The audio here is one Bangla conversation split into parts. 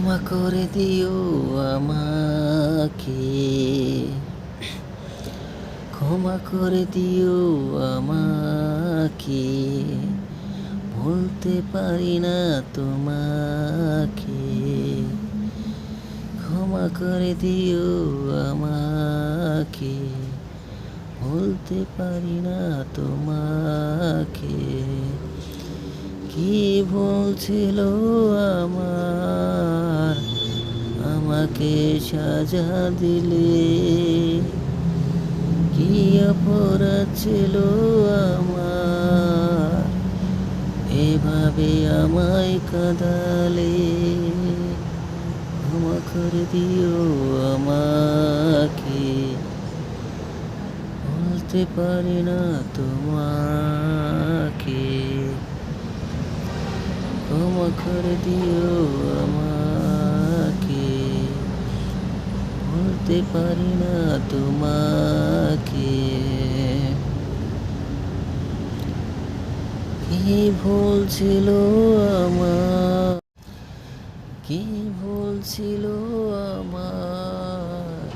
ক্ষমা করে দিও আমাকে, ক্ষমা করে দিও আমাকে, ভুলতে পারি না তোমাকে। ক্ষমা করে দিও আমাকে, ভুলতে পারি না তোমাকে। কি ভুল ছিল আমার, আমাকে সাজা দিলে? কি অপরাধ ছিল আমার, এভাবে আমায় কাঁদালে? ক্ষমা করে দিও আমাকে, বলতে পারি না তোমাকে। ক্ষমা করে দিও আমাকে, বলতে পারি না তোমাকে। কি ভুল ছিল আমার, কি ভুল ছিল আমার,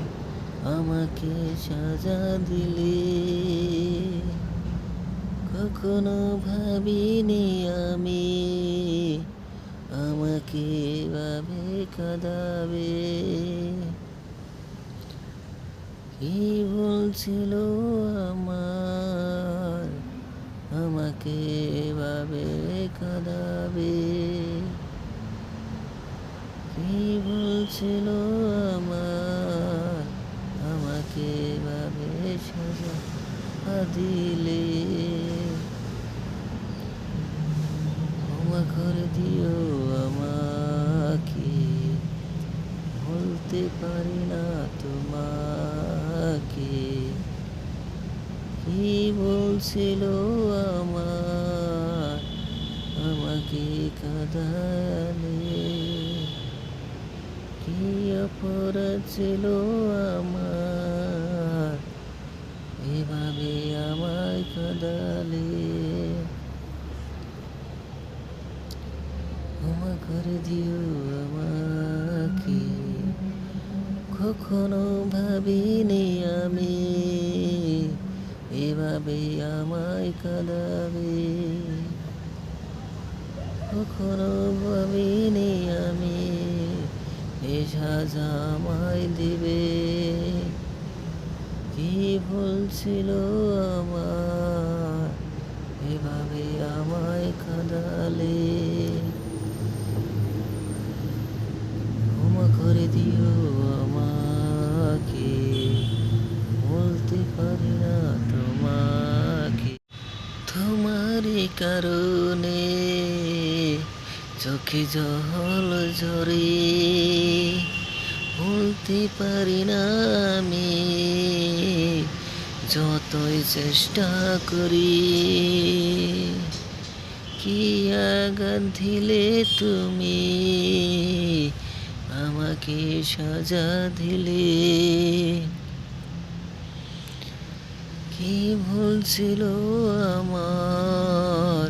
আমাকে সাজা দিলে? কখনো ভাবিনি আমি আমাকে এভাবে কাঁদাবে। কি ভুল ছিল আমার, আমাকে এভাবে কাঁদাবে? কি ভুল ছিল আমার, আমাকে এভাবে সাজা দিলে? ক্ষমা করে দিও আমাকে, বলতে পারি না তোমাকে। কি বলছিল আমার, আমাকে কাঁদালে? কি অপরাধ ছিল আমার, এভাবে আমায় কাঁদালে? ক্ষমা করে দিও আমাকে, কখনো ভাবিনি আমি এভাবে আমায় কাঁদাবে। কখনো ভাবিনি আমি এ সাজা আমায় দিবে। কি ভুল ছিল আমার, এভাবে আমায় কাঁদালে? ক্ষমা করে দিও আমাকে, বলতে পারি না তোমাকে। তোমারই কারণে চোখে জল ঝরে, বলতে পারি না আমি যতই চেষ্টা করি। কি আঘাত দিলে তুমি, আমাকে সাজা দিলে? কি ভুল ছিল আমার,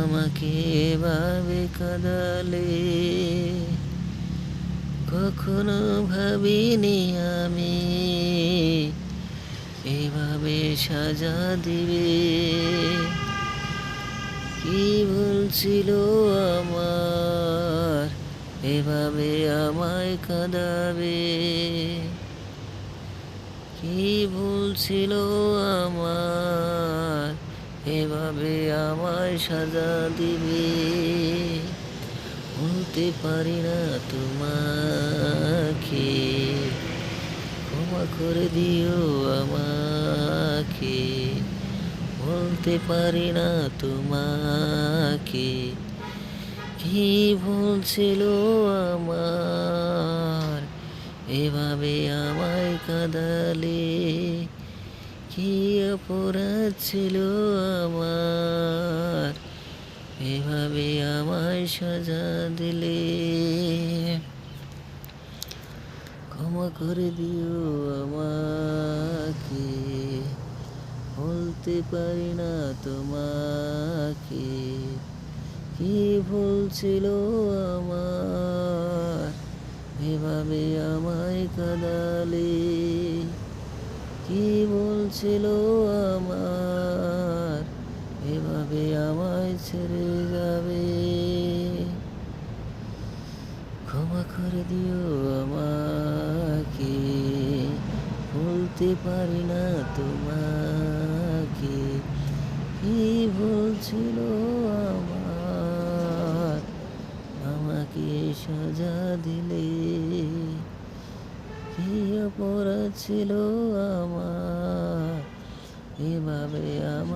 আমাকে এভাবে কাঁদালে? কখনো ভাবিনি আমি এভাবে সাজা দিবে। কি ভুল ছিল আমার, এভাবে আমায় কাঁদাবে? কি ভুল ছিল আমার, এভাবে আমায় সাজা দিবে? বলতে পারি না তোমাকে, ক্ষমা করে দিও আমাকে, বলতে পারি না তোমাকে। কি ভুল ছিল আমার, এভাবে আমায় কাঁদালে? কি অপরাধ ছিল আমার, এভাবে আমায় সাজা দিলে? ক্ষমা করে দিও আমাকে, বলতে পারি না তোমাকে। কি ভুল ছিল আমার, কাঁদালে, কি বলছিল আমার এভাবে আমায় ছেড়ে যাবে। ক্ষমা করে দিও আমাকে, বলতে পারি না তোমাকে, কি বলছিল আমার আমাকে সাজা দিলে, কি অপরাধ ছিল আমার এভাবে আমার